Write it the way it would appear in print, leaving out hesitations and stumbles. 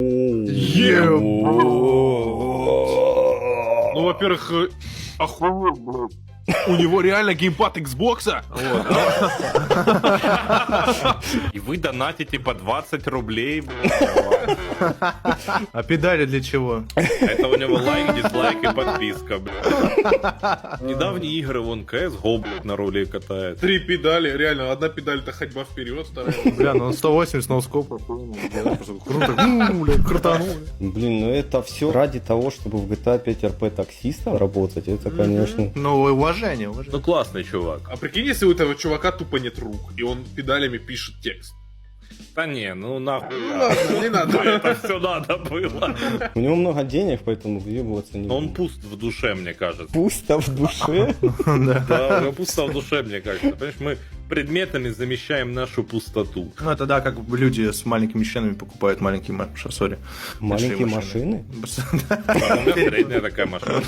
Ну, во-первых, охуенно, блядь. У него реально геймпад Xbox. И вы донатите по 20 рублей. А педали для чего? Это у него лайк, дизлайк и подписка. Недавние игры, вон CSGO, блядь, на руле катает. 3 педали, реально, одна педаль-то ходьба вперед, вторая. Бля, ну 180 ноускопа. Круто, блядь, крутанул. Блин, ну это все ради того, чтобы в GTA 5 RP таксистом работать, это, конечно... Ну, уважение, уважение. Ну классный чувак. А прикинь, если у этого чувака тупо нет рук, и он педалями пишет текст. Да не, ну нахуй. Ладно, не надо. Это все надо было. У него много денег, поэтому въебываться не Но он надо. пуст в душе, мне кажется. Пусто в душе. Да, у него пусто в душе, мне кажется. Понимаешь, мы предметами замещаем нашу пустоту. Ну, это да, как люди с маленькими членами покупают маленькие машины. Сори. Маленькие машины? А у меня средняя такая машина.